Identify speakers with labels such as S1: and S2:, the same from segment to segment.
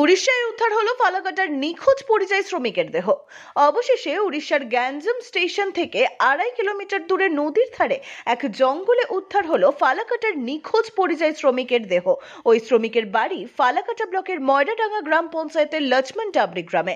S1: উড়িষ্যায় উদ্ধার হলো ফালাকাটার নিখোঁজ পরিযায়ী শ্রমিকের দেহ। অবশেষে উড়িষ্যার গ্যাঞ্জাম স্টেশন থেকে 2.5 কিলোমিটার দূরে নদীর ধারে এক জঙ্গলে উদ্ধার হলো ফালাকাটার নিখোঁজ পরিযায়ী শ্রমিকের দেহ। ওই শ্রমিকের বাড়ি ফালাকাটা ব্লকের ময়রাডাঙ্গা গ্রাম পঞ্চায়েতের লক্ষ্মণ ডাবরি গ্রামে।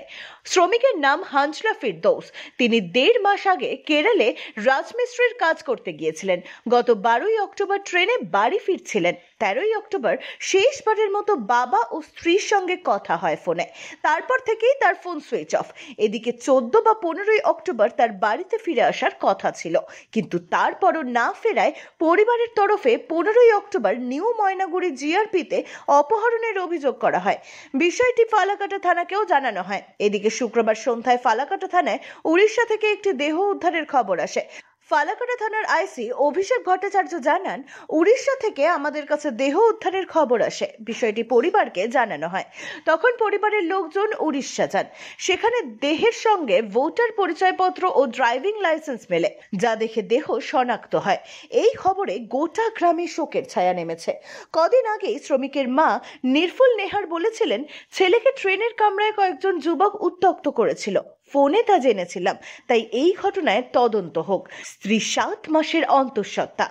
S1: শ্রমিকের নাম হাঞ্জলা ফিরদৌস। তিনি 1.5 মাস আগে কেরলে রাজমিস্ত্রির কাজ করতে গিয়েছিলেন। গত 12ই অক্টোবর ট্রেনে বাড়ি ফিরছিলেন। 13ই অক্টোবর শেষবারের মতো বাবা ও স্ত্রীর সঙ্গে কথা হয় ফোনে। তারপর থেকেই তার ফোন সুইচ অফ। এদিকে 14 বা 15ই অক্টোবর তার বাড়িতে ফিরে আসার কথা ছিল, কিন্তু তারপরও না ফেরায় পরিবারের তরফে 15ই অক্টোবর নিউ ময়নাগুড়ি জিআরপিতে অপহরণের অভিযোগ করা হয়। বিষয়টি ফালাকাটা থানাকেও জানানো হয়। এদিকে শুক্রবার সন্ধ্যায় ফালাকাটা থানায় উড়িষ্যা থেকে একটি দেহ উদ্ধারের খবর আসে। ফালাকাটা থানার আইসি অভিষেক ভট্টাচার্য জানান, উড়িষ্যা থেকে আমাদের কাছে দেহ উদ্ধারের খবর আসে। বিষয়টি পরিবারকে জানানো হয়। তখন পরিবারের লোকজন উড়িষ্যা যান। সেখানে দেহের সঙ্গে ভোটার পরিচয়পত্র ও ড্রাইভিং লাইসেন্স মেলে, যা দেখে দেহ শনাক্ত হয়। এই খবরে গোটা গ্রামে শোকের ছায়া নেমেছে। কদিন আগেই শ্রমিকের মা নির্ফুল নেহার বলেছিলেন, ছেলেকে ট্রেনের কামরায় কয়েকজন যুবক উত্ত্যক্ত করেছিল। ফোনে তা জেনেছিলাম, তাই এই ঘটনায় তদন্ত হোক। স্ত্রী 7 মাসের অন্তঃসত্ত্বা।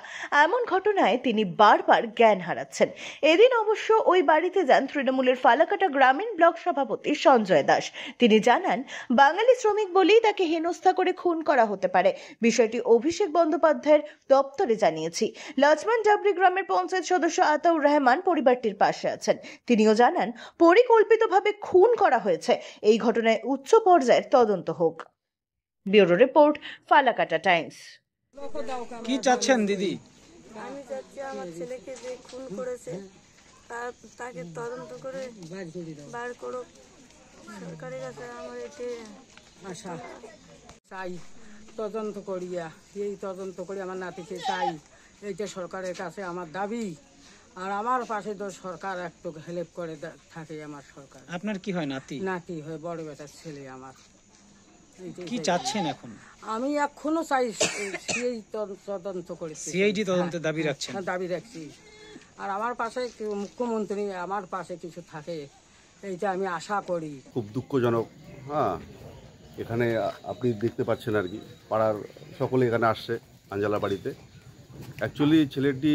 S1: এমন ঘটনায় তিনি বারবার জ্ঞান হারাচ্ছেন। এদিন অবশ্য ওই বাড়িতে যান তৃণমূলের ফালাকাটা গ্রামীণ ব্লক সভাপতি সঞ্জয় দাস। তিনি জানান, বাঙালি শ্রমিক বলেই তাকে হেনস্থা করে খুন করা হতে পারে। বিষয়টি অভিষেক বন্দ্যোপাধ্যায়ের দপ্তরে জানিয়েছি। লক্ষ্মণ ডাবরি গ্রামের পঞ্চায়েত সদস্য আতাউর রহমান পরিবারটির পাশে আছেন। তিনিও জানান, পরিকল্পিতভাবে খুন করা হয়েছে। এই ঘটনায় উচ্চ পর্যায়ের তদন্ত হোক। Bureau report, Falakata Times.
S2: কি চাচ্ছেন দিদি?
S3: আমি চাচ্ছি আমার ছেলেকে যে খুন করেছে তাকে তদন্ত করে বার করো। সরকারের কাছে আমার এটি
S4: আশা চাই, তদন্ত করিয়া এই তদন্ত করে আমার নাতিকে চাই, এইটা সরকারের কাছে আমার দাবি। আর আমার পাশে তো সরকার একটু হেল্প করে থাকে। আমার সরকার।
S2: আপনার কি হয়? নাতি?
S4: নাতি হয়, বড় বেটার ছেলে আমার।
S2: কি চাচ্ছেন এখন?
S4: আমি এখনো চাই সিআইডি তদন্ত করে,
S2: সিআইডি তদন্তের দাবি রাখছেন?
S4: দাবি রাখছি। আর আমার পাশে মুখ্যমন্ত্রী আমার পাশে কিছু থাকে, এইটা আমি আশা করি।
S5: খুব দুঃখজনক। হ্যাঁ, এখানে আপনি দেখতে পাচ্ছেন আর কি, পাড়ার সকলে এখানে আসছে আঞ্জালা বাড়িতে। অ্যাকচুয়ালি ছেলেটি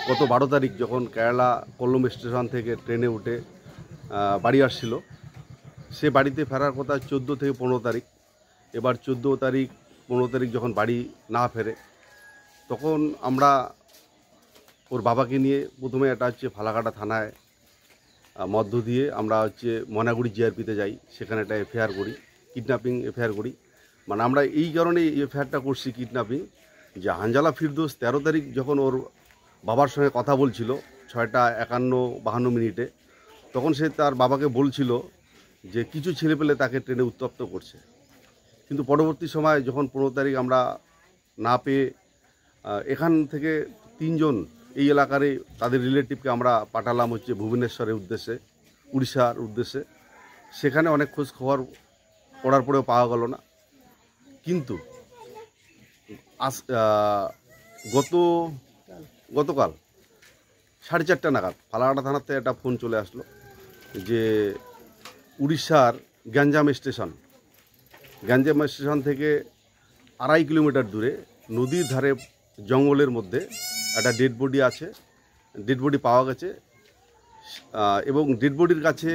S5: গত 12 তারিখ যখন কেরালা কোল্লম স্টেশন থেকে ট্রেনে উঠে বাড়ি আসছিল, সে বাড়িতে ফেরার কথা 14 থেকে 15 তারিখ। এবার 14 তারিখ 15 তারিখ যখন বাড়ি না ফেরে, তখন আমরা ওর বাবাকে নিয়ে প্রথমে এটা হচ্ছে ফালাকাটা থানায় মধ্য দিয়ে আমরা হচ্ছে ময়নাগুড়ি জিআরপিতে যাই। সেখানে একটা এফআইআর করি, কিডন্যাপিং এফআইআর করি। মানে আমরা এই কারণে এফআইআরটা করছি কিডন্যাপিং, যে হাঞ্জালা ফিরদৌস 13 তারিখ যখন ওর বাবার সঙ্গে কথা বলছিল 6:51-52 তখন সে তার বাবাকে বলছিল যে কিছু ছেলেপেলে তাকে ট্রেনে উত্তপ্ত করছে। কিন্তু পরবর্তী সময় যখন 15 তারিখ আমরা না পেয়ে এখান থেকে 3 জন এই এলাকারে তাদের রিলেটিভকে আমরা পাঠালাম হচ্ছে ভুবনেশ্বরের উদ্দেশ্যে, উড়িষ্যার উদ্দেশ্যে। সেখানে অনেক খোঁজ খবর করার পরেও পাওয়া গেল না। কিন্তু গতকাল 4:30 নাগাদ ফালাকাটা থানার থেকে একটা ফোন চলে আসলো যে উড়িষ্যার গ্যাঞ্জাম স্টেশন থেকে 2.5 কিলোমিটার দূরে নদীর ধারে জঙ্গলের মধ্যে একটা ডেড বডি আছে, ডেড বডি পাওয়া গেছে। এবং ডেড বডির কাছে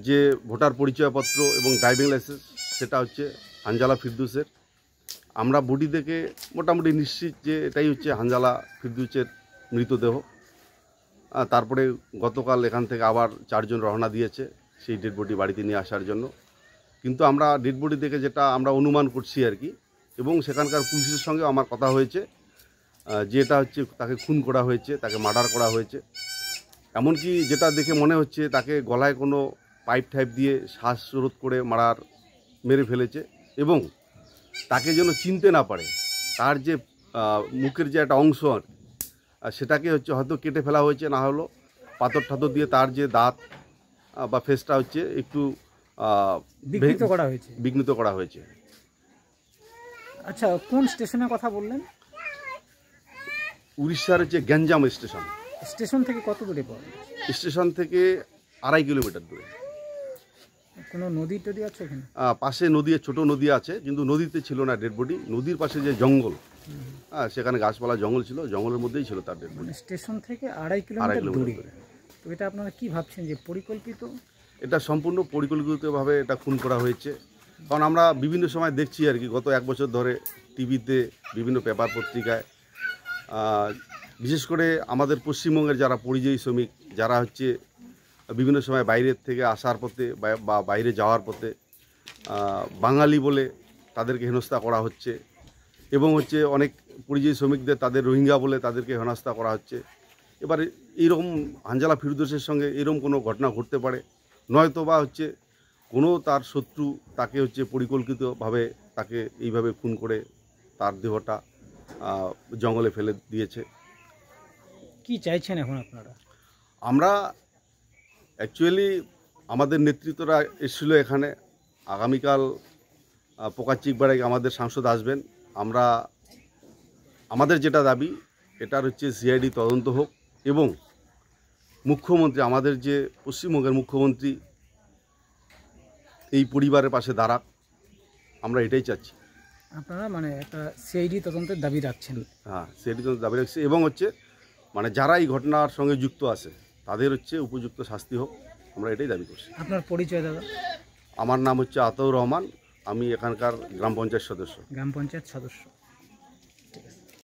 S5: যে ভোটার পরিচয়পত্র এবং ড্রাইভিং লাইসেন্স, সেটা হচ্ছে হাঞ্জালা ফিরদৌসের। আমরা বডি দেখে মোটামুটি নিশ্চিত যে এটাই হচ্ছে হাঞ্জালা ফিরদৌসের মৃতদেহ। তারপরে গতকাল এখান থেকে আবার 4 জন রওনা দিয়েছে সেই ডেড বডি বাড়িতে নিয়ে আসার জন্য। কিন্তু আমরা ডেড বডি দেখে যেটা আমরা অনুমান করছি আর কি, এবং সেখানকার পুলিশের সঙ্গে আমার কথা হয়েছে যে এটা হচ্ছে তাকে খুন করা হয়েছে, তাকে মার্ডার করা হয়েছে। এমনকি যেটা দেখে মনে হচ্ছে তাকে গলায় কোনো পাইপ টাইপ দিয়ে শ্বাসরোধ করে মেরে ফেলেছে, এবং তাকে যেন চিনতে না পারে তার যে মুখের যে একটা অংশ সেটাকে হচ্ছে হয়তো কেটে ফেলা হয়েছে, না হলো পাথর ঠাথর দিয়ে তার যে দাঁত বা ফেসটা হচ্ছে একটু বিঘ্নিত করা হয়েছে।
S2: আচ্ছা, কোন স্টেশনের কথা বললেন?
S5: উড়িষ্যার হচ্ছে গ্যাঞ্জাম স্টেশন
S2: থেকে কত দূরে পড়ে?
S5: স্টেশন থেকে 2.5 কিলোমিটার দূরে।
S2: কোনো নদী টদী আছে ওখানে?
S5: পাশে নদী, ছোট নদী আছে, কিন্তু নদীতে ছিল না ডেড বডি। নদীর পাশে যে জঙ্গল, সেখানে গাছপালা জঙ্গল ছিল, জঙ্গলের মধ্যেই ছিল তার ডেড বডি।
S2: মানে স্টেশন থেকে 2.5
S5: 2.5
S2: কিলোমিটার
S5: কিলোমিটার
S2: দূরে।
S5: দূরে।
S2: তো এটা আপনারা কি ভাবছেন যে পরিকল্পিত?
S5: এটা সম্পূর্ণ পরিকল্পিতভাবে এটা খুন করা হয়েছে। কারণ আমরা বিভিন্ন সময় দেখছি আর কি, গত 1 বছর ধরে টিভিতে, বিভিন্ন পেপার পত্রিকায়, বিশেষ করে আমাদের পশ্চিমবঙ্গের যারা পরিযায়ী শ্রমিক, যারা হচ্ছে বিভিন্ন সময় বাইরের থেকে আসার পথে বা বাইরে যাওয়ার পথে বাঙালি বলে তাদেরকে হেনস্থা করা হচ্ছে, এবং হচ্ছে অনেক পরিযায়ী শ্রমিকদের তাদের রোহিঙ্গা বলে তাদেরকে হেনস্থা করা হচ্ছে। এবার এইরকম হানজালা ফিরদৌসের সঙ্গে এরকম কোনো ঘটনা ঘটতে পারে, নয়তো বা হচ্ছে কোনো তার শত্রু তাকে হচ্ছে পরিকল্পিতভাবে তাকে এইভাবে খুন করে তার দেহটা জঙ্গলে ফেলে দিয়েছে।
S2: কি চাইছেন এখন আপনারা?
S5: আমরা অ্যাকচুয়ালি আমাদের নেতৃত্বরা এসেছিল এখানে, আগামীকাল প্রকাশ চিকবাড়াই আমাদের সাংসদ আসবেন। আমাদের যেটা দাবি, এটার হচ্ছে সিআইডি তদন্ত হোক, এবং মুখ্যমন্ত্রী, আমাদের যে পশ্চিমবঙ্গের মুখ্যমন্ত্রী, এই পরিবারের পাশে দাঁড়াক। আমরা এটাই চাচ্ছি।
S2: আপনারা মানে একটা সিআইডি তদন্তের দাবি রাখছেন?
S5: হ্যাঁ, সিআইডি তদন্তের দাবি রাখছি, এবং হচ্ছে মানে যারা এই ঘটনার সঙ্গে যুক্ত আছে তাদের হচ্ছে উপযুক্ত শাস্তি হোক, আমরা এটাই দাবি করছি।
S2: আপনার পরিচয় দাদা?
S5: আমার নাম হচ্ছে আতাউর রহমান, আমি এখানকার গ্রাম পঞ্চায়েত সদস্য।
S2: গ্রাম পঞ্চায়েত সদস্য।